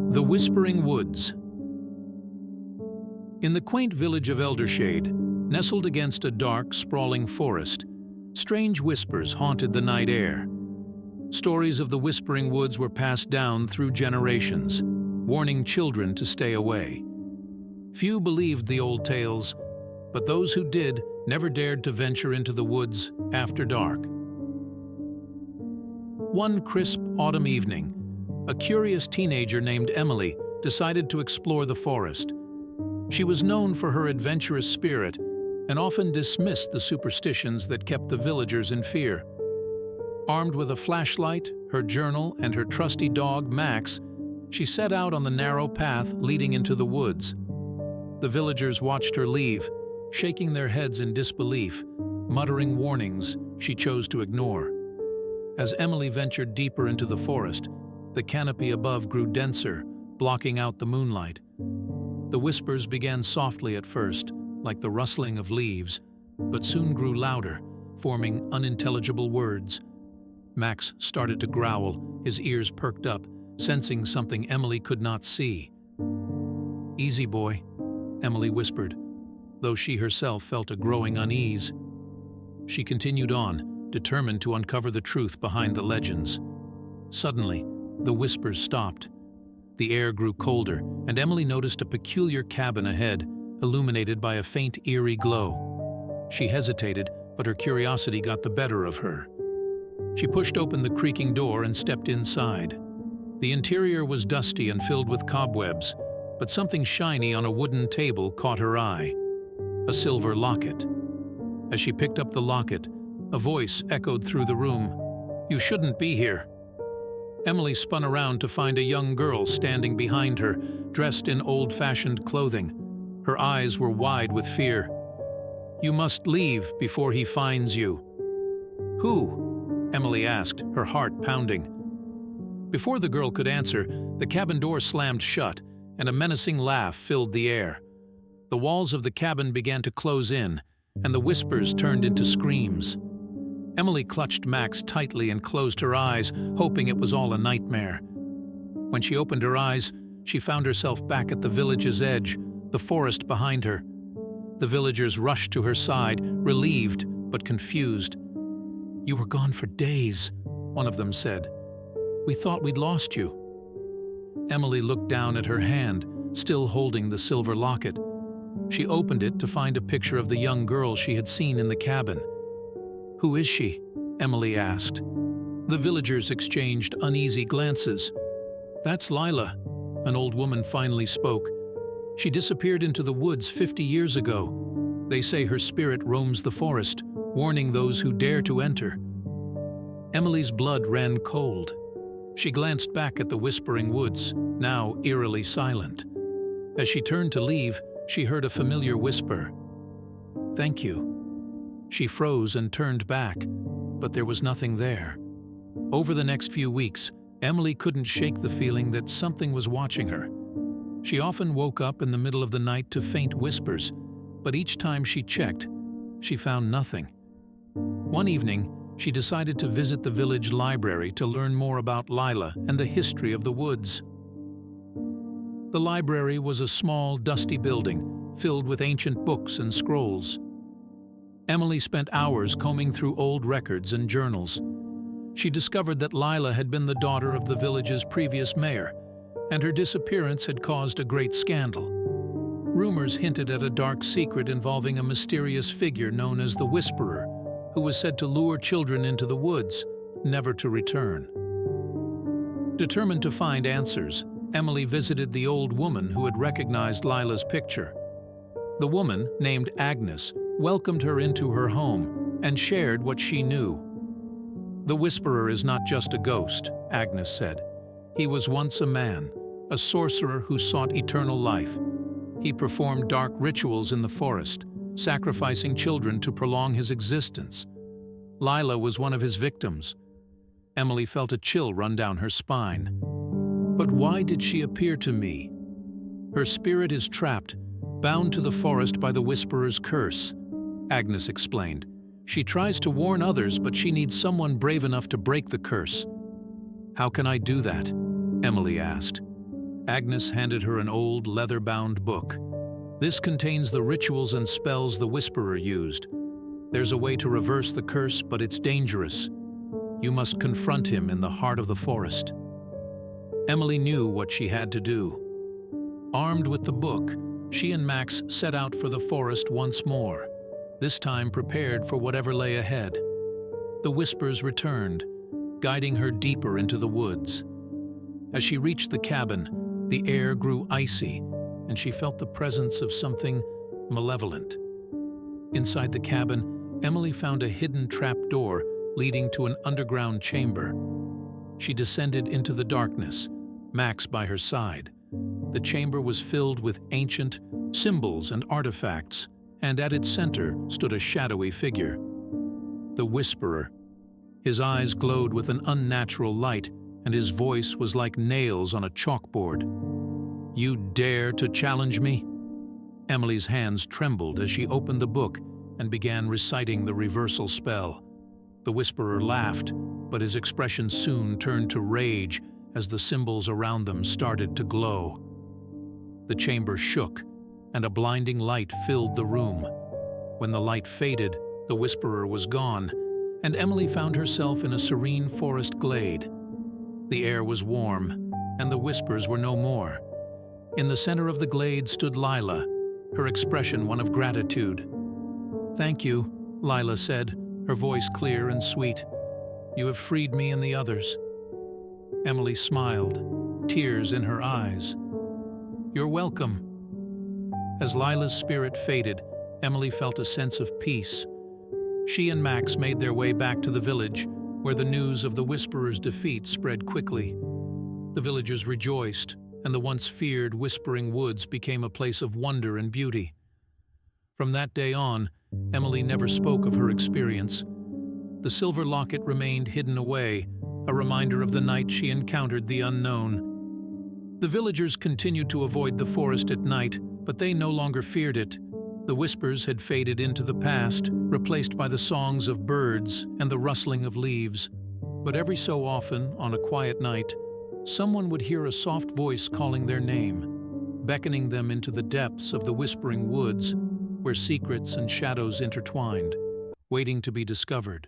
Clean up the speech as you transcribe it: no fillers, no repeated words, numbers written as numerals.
The Whispering Woods. In the quaint village of Eldershade, nestled against a dark, sprawling forest, strange whispers haunted the night air. Stories of the Whispering Woods were passed down through generations, warning children to stay away. Few believed the old tales, but those who did never dared to venture into the woods after dark. One crisp autumn evening, a curious teenager named Emily decided to explore the forest. She was known for her adventurous spirit and often dismissed the superstitions that kept the villagers in fear. Armed with a flashlight, her journal, and her trusty dog, Max, she set out on the narrow path leading into the woods. The villagers watched her leave, shaking their heads in disbelief, muttering warnings she chose to ignore. As Emily ventured deeper into the forest, the canopy above grew denser, blocking out the moonlight. The whispers began softly at first, like the rustling of leaves, but soon grew louder, forming unintelligible words. Max started to growl, his ears perked up, sensing something Emily could not see. "Easy, boy," Emily whispered, though she herself felt a growing unease. She continued on, determined to uncover the truth behind the legends. Suddenly, the whispers stopped. The air grew colder, and Emily noticed a peculiar cabin ahead, illuminated by a faint, eerie glow. She hesitated, but her curiosity got the better of her. She pushed open the creaking door and stepped inside. The interior was dusty and filled with cobwebs, but something shiny on a wooden table caught her eye: a silver locket. As she picked up the locket, a voice echoed through the room. "You shouldn't be here." Emily spun around to find a young girl standing behind her, dressed in old-fashioned clothing. Her eyes were wide with fear. "You must leave before he finds you." "Who?" Emily asked, her heart pounding. Before the girl could answer, the cabin door slammed shut, and a menacing laugh filled the air. The walls of the cabin began to close in, and the whispers turned into screams. Emily clutched Max tightly and closed her eyes, hoping it was all a nightmare. When she opened her eyes, she found herself back at the village's edge, the forest behind her. The villagers rushed to her side, relieved but confused. "You were gone for days," one of them said. "We thought we'd lost you." Emily looked down at her hand, still holding the silver locket. She opened it to find a picture of the young girl she had seen in the cabin. "Who is she?" Emily asked. The villagers exchanged uneasy glances. "That's Lila," an old woman finally spoke. "She disappeared into the woods 50 years ago. They say her spirit roams the forest, warning those who dare to enter." Emily's blood ran cold. She glanced back at the Whispering Woods, now eerily silent. As she turned to leave, she heard a familiar whisper. "Thank you." She froze and turned back, but there was nothing there. Over the next few weeks, Emily couldn't shake the feeling that something was watching her. She often woke up in the middle of the night to faint whispers, but each time she checked, she found nothing. One evening, she decided to visit the village library to learn more about Lila and the history of the woods. The library was a small, dusty building filled with ancient books and scrolls. Emily spent hours combing through old records and journals. She discovered that Lila had been the daughter of the village's previous mayor, and her disappearance had caused a great scandal. Rumors hinted at a dark secret involving a mysterious figure known as the Whisperer, who was said to lure children into the woods, never to return. Determined to find answers, Emily visited the old woman who had recognized Lila's picture. The woman, named Agnes, welcomed her into her home and shared what she knew. "The Whisperer is not just a ghost," Agnes said. "He was once a man, a sorcerer who sought eternal life. He performed dark rituals in the forest, sacrificing children to prolong his existence. Lila was one of his victims." Emily felt a chill run down her spine. "But why did she appear to me?" "Her spirit is trapped, bound to the forest by the Whisperer's curse," Agnes explained. "She tries to warn others, but she needs someone brave enough to break the curse." "How can I do that?" Emily asked. Agnes handed her an old, leather-bound book. This contains the rituals and spells the Whisperer used. There's a way to reverse the curse, but it's dangerous. You must confront him in the heart of the forest. Emily knew what she had to do. Armed with the book, she and Max set out for the forest once more, this time prepared for whatever lay ahead. The whispers returned, guiding her deeper into the woods. As she reached the cabin, the air grew icy, and she felt the presence of something malevolent. Inside the cabin, Emily found a hidden trapdoor leading to an underground chamber. She descended into the darkness, Max by her side. The chamber was filled with ancient symbols and artifacts, and at its center stood a shadowy figure. The Whisperer. His eyes glowed with an unnatural light, and his voice was like nails on a chalkboard. "You dare to challenge me?" Emily's hands trembled as she opened the book and began reciting the reversal spell. The Whisperer laughed, but his expression soon turned to rage as the symbols around them started to glow. The chamber shook, and a blinding light filled the room. When the light faded, the Whisperer was gone, and Emily found herself in a serene forest glade. The air was warm, and the whispers were no more. In the center of the glade stood Lila, her expression one of gratitude. "Thank you," Lila said, her voice clear and sweet. "You have freed me and the others." Emily smiled, tears in her eyes. "You're welcome." As Lila's spirit faded, Emily felt a sense of peace. She and Max made their way back to the village, where the news of the Whisperer's defeat spread quickly. The villagers rejoiced, and the once feared Whispering Woods became a place of wonder and beauty. From that day on, Emily never spoke of her experience. The silver locket remained hidden away, a reminder of the night she encountered the unknown. The villagers continued to avoid the forest at night, but they no longer feared it. The whispers had faded into the past, replaced by the songs of birds and the rustling of leaves. But every so often, on a quiet night, someone would hear a soft voice calling their name, beckoning them into the depths of the Whispering Woods, where secrets and shadows intertwined, waiting to be discovered.